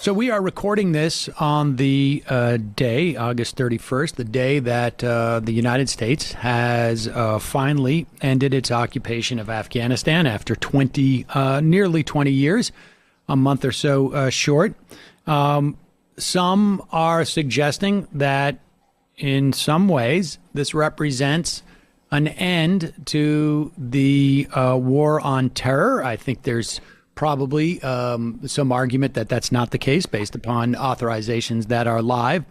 So we are recording this on the day, August 31st, the day that the United States has finally ended its occupation of Afghanistan after nearly 20 years, a month or so short. Some are suggesting that in some ways this represents an end to the war on terror. I think there's probably some argument that that's not the case based upon authorizations that are live.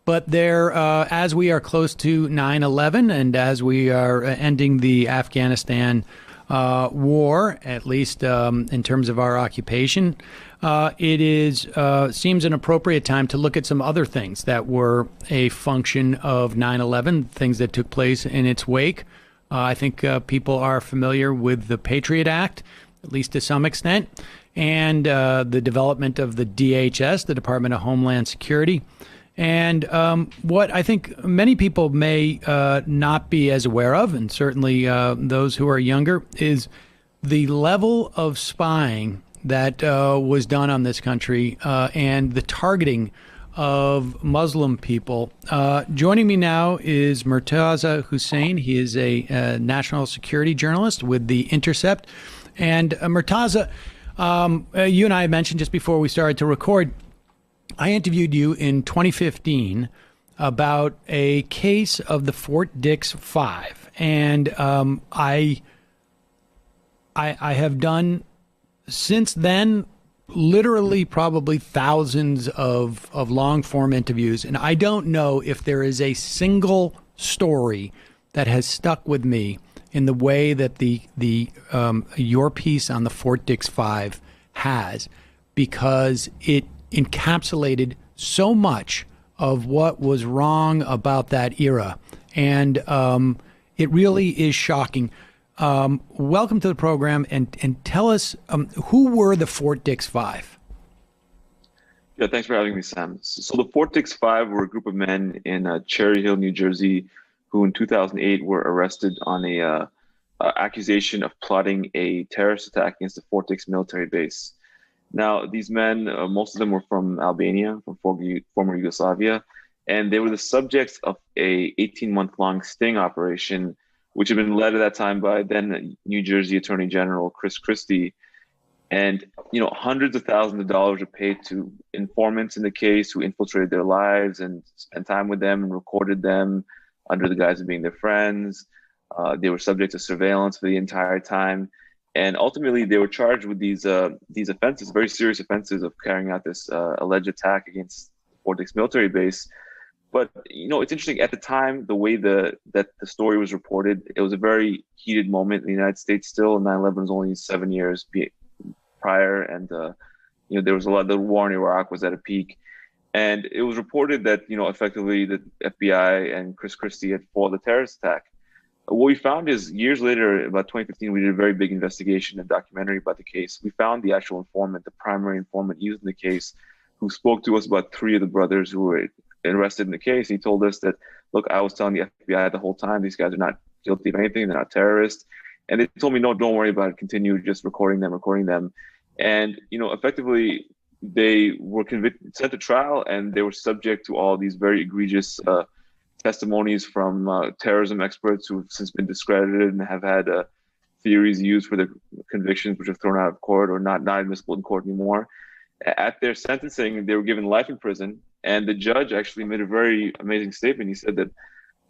But there, as we are close to 9/11 and as we are ending the Afghanistan war, at least in terms of our occupation, it seems an appropriate time to look at some other things that were a function of 9/11, things that took place in its wake. I think people are familiar with the Patriot Act, at least to some extent, and the development of the DHS, the Department of Homeland Security. And what I think many people may not be as aware of, and certainly those who are younger, is the level of spying that was done on this country and the targeting of Muslim people. Joining me now is Murtaza Hussain. He is a national security journalist with the Intercept. And Murtaza, you and I mentioned just before we started to record, I interviewed you in 2015 about a case of the Fort Dix Five. And I have done since then literally probably thousands of long form interviews. And I don't know if there is a single story that has stuck with me in the way that your piece on the Fort Dix Five has, because it encapsulated so much of what was wrong about that era. And it really is shocking. Welcome to the program, and tell us who were the Fort Dix Five? Yeah, thanks for having me, Sam. So the Fort Dix Five were a group of men in Cherry Hill, New Jersey, who in 2008 were arrested on a accusation of plotting a terrorist attack against the Fort Dix military base. Now, these men, most of them were from Albania, from former Yugoslavia, and they were the subjects of a 18-month-long sting operation, which had been led at that time by then New Jersey Attorney General Chris Christie. And, hundreds of thousands of dollars were paid to informants in the case who infiltrated their lives and spent time with them and recorded them under the guise of being their friends. They were subject to surveillance for the entire time. And ultimately, they were charged with these offenses, very serious offenses of carrying out this alleged attack against Fort Dix military base. But, it's interesting. At the time, the way that the story was reported, it was a very heated moment in the United States still. 9/11 was only 7 years prior. And, there was the war in Iraq was at a peak. And it was reported that, effectively the FBI and Chris Christie had fought the terrorist attack. What we found is years later, about 2015, we did a very big investigation and documentary about the case. We found the actual informant, the primary informant used in the case, who spoke to us about 3 of the brothers who were arrested in the case. He told us that, look, I was telling the FBI the whole time, these guys are not guilty of anything. They're not terrorists. And they told me, no, don't worry about it. Continue just recording them. And, effectively, they were sent to trial, and they were subject to all these very egregious testimonies from terrorism experts who have since been discredited and have had theories used for their convictions, which are thrown out of court or not admissible in court anymore. At their sentencing, they were given life in prison, and the judge actually made a very amazing statement. He said that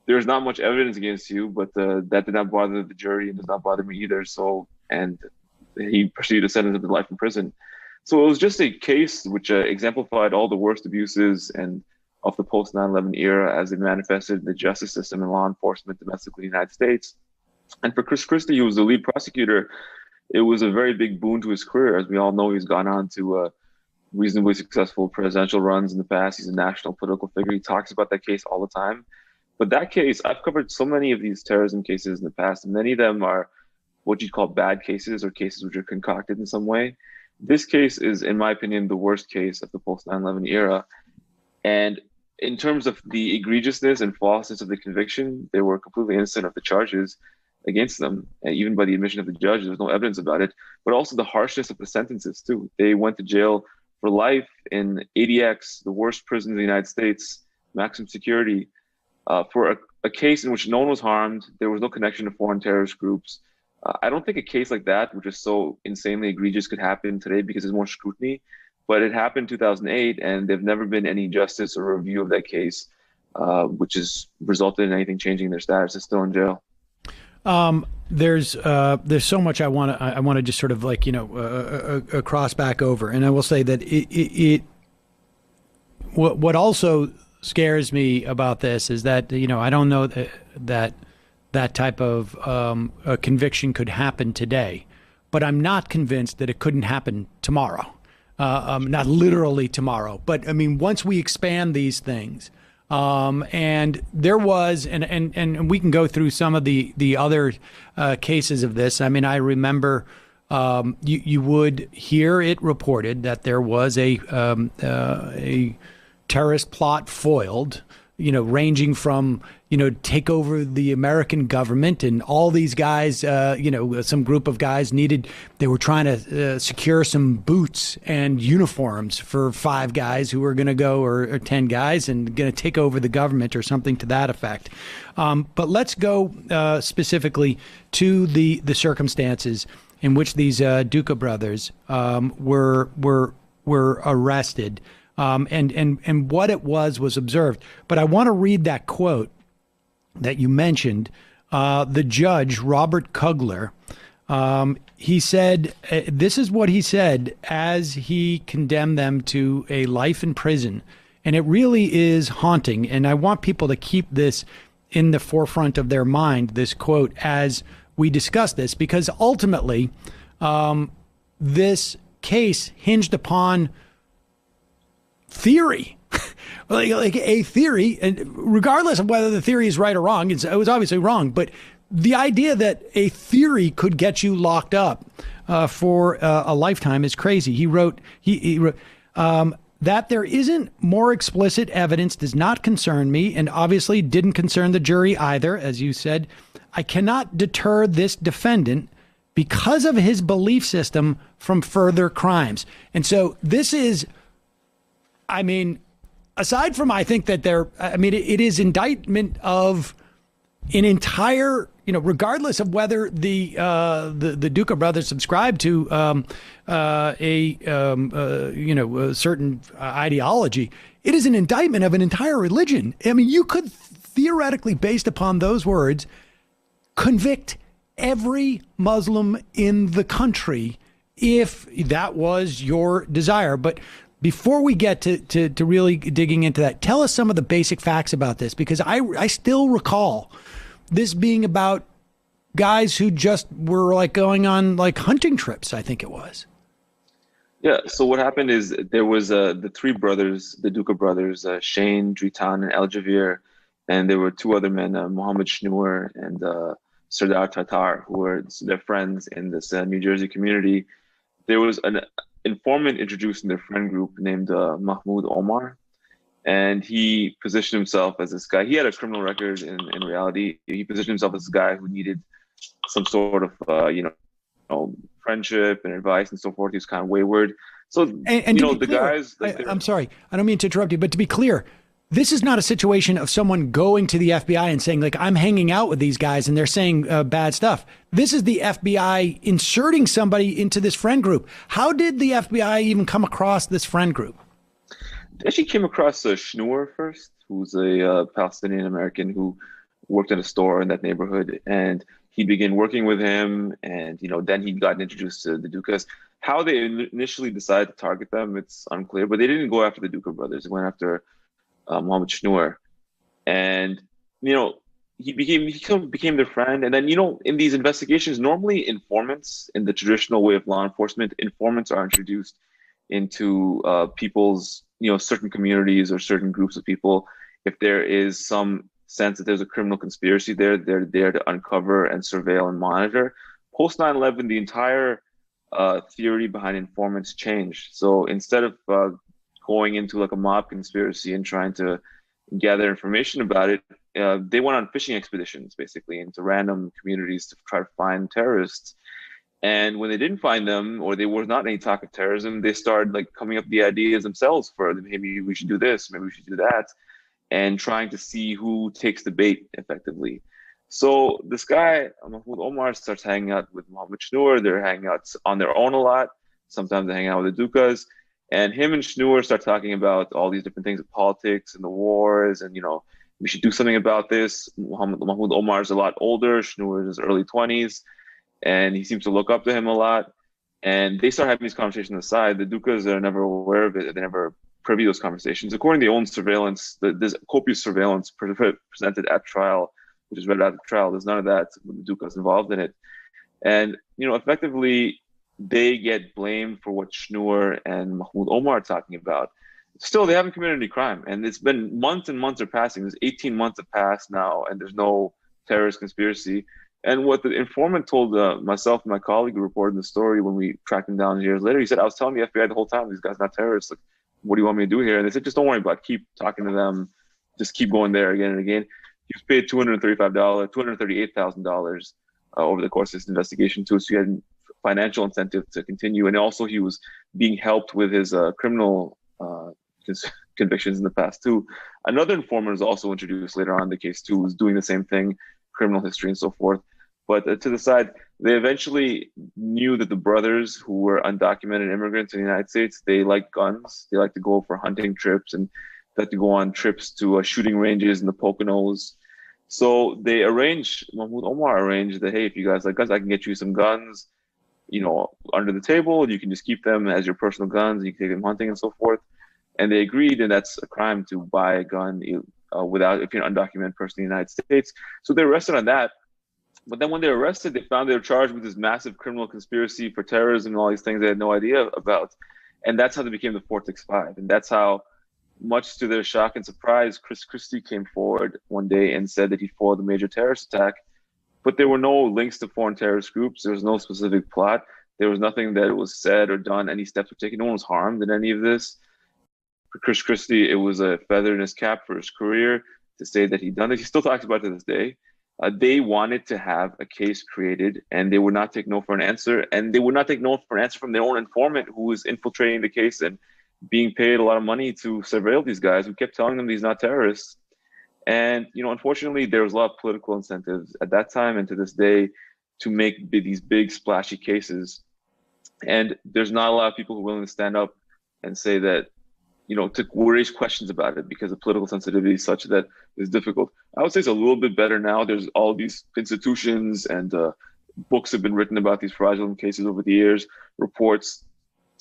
there's not much evidence against you, but that did not bother the jury and does not bother me either. And he proceeded to sentence them to life in prison. So it was just a case which exemplified all the worst abuses and of the post-9/11 era as it manifested in the justice system and law enforcement domestically in the United States. And for Chris Christie, who was the lead prosecutor, it was a very big boon to his career. As we all know, he's gone on to reasonably successful presidential runs in the past. He's a national political figure. He talks about that case all the time. But that case, I've covered so many of these terrorism cases in the past, and many of them are what you'd call bad cases or cases which are concocted in some way. This case is, in my opinion, the worst case of the post-9/11 era. And in terms of the egregiousness and falseness of the conviction, they were completely innocent of the charges against them. And even by the admission of the judge, there's no evidence about it. But also the harshness of the sentences, too. They went to jail for life in ADX, the worst prison in the United States, maximum security, for a case in which no one was harmed. There was no connection to foreign terrorist groups. I don't think a case like that, which is so insanely egregious, could happen today because there's more scrutiny. But it happened in 2008, and there've never been any justice or review of that case, which has resulted in anything changing their status. It's still in jail. There's so much I want to just sort of like, cross back over. And I will say that what also scares me about this is that, I don't know that type of a conviction could happen today, but I'm not convinced that it couldn't happen tomorrow. Not literally tomorrow, but I mean, once we expand these things, and there was, and we can go through some of the other cases of this. I mean, I remember you would hear it reported that there was a terrorist plot foiled, ranging from, take over the American government, and all these guys, some group of guys they were trying to secure some boots and uniforms for 5 guys who were going to go, or 10 guys, and going to take over the government or something to that effect. But let's go specifically to the circumstances in which these Duca brothers were arrested. And what it was observed. But I want to read that quote that you mentioned. The judge, Robert Kugler, he said, this is what he said as he condemned them to a life in prison. And it really is haunting. And I want people to keep this in the forefront of their mind, this quote, as we discuss this, because ultimately this case hinged upon theory, like a theory, and regardless of whether the theory is right or wrong, it was obviously wrong. But the idea that a theory could get you locked up for a lifetime is crazy. He wrote that there isn't more explicit evidence does not concern me, and obviously didn't concern the jury either. As you said, I cannot deter this defendant because of his belief system from further crimes. And so this is, I mean, aside from, I think that it is indictment of an entire, regardless of whether the Duca brothers subscribe to a certain ideology, it is an indictment of an entire religion. I mean, you could theoretically, based upon those words, convict every Muslim in the country if that was your desire. But before we get to really digging into that, tell us some of the basic facts about this, because I still recall this being about guys who just were like going on like hunting trips, I think it was. Yeah, so what happened is there was the 3 brothers, the Duca brothers, Shane, Dritan, and El Javir, and there were 2 other men, Mohammed Shnur and Serdar Tatar, who were their friends in this New Jersey community. There was an informant introduced in their friend group named Mahmoud Omar, and he positioned himself as this guy. He had a criminal record in reality. He positioned himself as this guy who needed some sort of friendship and advice and so forth. He was kind of wayward. So the guys. I'm sorry, I don't mean to interrupt you, but to be clear, this is not a situation of someone going to the FBI and saying, like, I'm hanging out with these guys and they're saying bad stuff. This is the FBI inserting somebody into this friend group. How did the FBI even come across this friend group? They actually came across Shnur first, who's a Palestinian American who worked in a store in that neighborhood. And he began working with him. And, then he got introduced to the Ducas. How they initially decided to target them, it's unclear. But they didn't go after the Duca brothers. They went after Mohammed Shnur, and he became their friend. And then in these investigations, normally informants, in the traditional way of law enforcement, informants are introduced into people's certain communities or certain groups of people. If there is some sense that there's a criminal conspiracy there, they're there to uncover and surveil and monitor. Post 9/11, the entire theory behind informants changed. So instead of going into like a mob conspiracy and trying to gather information about it, they went on fishing expeditions basically into random communities to try to find terrorists. And when they didn't find them, or there was not any talk of terrorism, they started like coming up with the ideas themselves for maybe we should do this, maybe we should do that, and trying to see who takes the bait effectively. So this guy, Mahmoud Omar, starts hanging out with Mohammed Shnur. They're hanging out on their own a lot. Sometimes they hang out with the Dukas. And him and Shnur start talking about all these different things of politics and the wars. And, we should do something about this. Mahmoud Omar is a lot older. Shnur is in his early 20s. And he seems to look up to him a lot. And they start having these conversations on the side. The Dukas are never aware of it. They never privy to those conversations. According to their own surveillance, there's copious surveillance presented at trial, which is read at the trial. There's none of that with the Dukas involved in it. And, effectively, they get blamed for what Shnur and Mahmoud Omar are talking about. Still, they haven't committed any crime. And it's been months and months are passing. There's 18 months have passed now, and there's no terrorist conspiracy. And what the informant told myself and my colleague who reported the story when we tracked him down years later, he said, I was telling the FBI the whole time, these guys are not terrorists. Like, what do you want me to do here? And they said, just don't worry about it. Keep talking to them. Just keep going there again and again. He was paid $238,000 over the course of this investigation too. So he had financial incentive to continue. And also he was being helped with his criminal convictions in the past too. Another informant was also introduced later on in the case too, was doing the same thing, criminal history and so forth. But to the side, they eventually knew that the brothers who were undocumented immigrants in the United States, they like guns. They like to go for hunting trips and they like to go on trips to shooting ranges in the Poconos. So they arranged, Mahmoud Omar arranged that, hey, if you guys like guns, I can get you some guns, under the table. You can just keep them as your personal guns. You can take them hunting and so forth. And they agreed, and that's a crime to buy a gun without, if you're an undocumented person in the United States. So they're arrested on that. But then when they were arrested, they found they were charged with this massive criminal conspiracy for terrorism and all these things they had no idea about. And that's how they became the Fort Dix Five. And that's how, much to their shock and surprise, Chris Christie came forward one day and said that he foiled a major terrorist attack. But there were no links to foreign terrorist groups. There was no specific plot. There was nothing that was said or done. Any steps were taken. No one was harmed in any of this. For Chris Christie, it was a feather in his cap for his career to say that he'd done it. He still talks about it to this day. They wanted to have a case created, and they would not take no for an answer. And they would not take no for an answer from their own informant who was infiltrating the case and being paid a lot of money to surveil these guys, who kept telling them these not terrorists. And, unfortunately, there was a lot of political incentives at that time and to this day to make these big splashy cases. And there's not a lot of people who are willing to stand up and say that, to raise questions about it because the political sensitivity is such that it's difficult. I would say it's a little bit better now. There's all these institutions and books have been written about these fraudulent cases over the years, reports.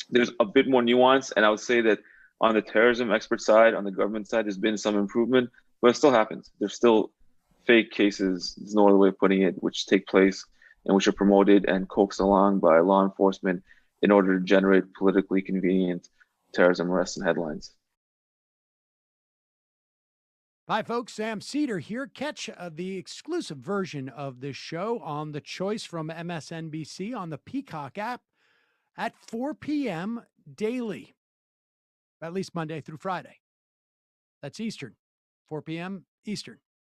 There's a bit more nuance. And I would say that on the terrorism expert side, on the government side, there's been some improvement, but it still happens. There's still fake cases, there's no other way of putting it, which take place and which are promoted and coaxed along by law enforcement in order to generate politically convenient terrorism arrests and headlines. Hi, folks. Sam Seder here. Catch the exclusive version of this show on The Choice from MSNBC on the Peacock app at 4 p.m. daily, at least Monday through Friday. That's Eastern, 4 p.m. Eastern.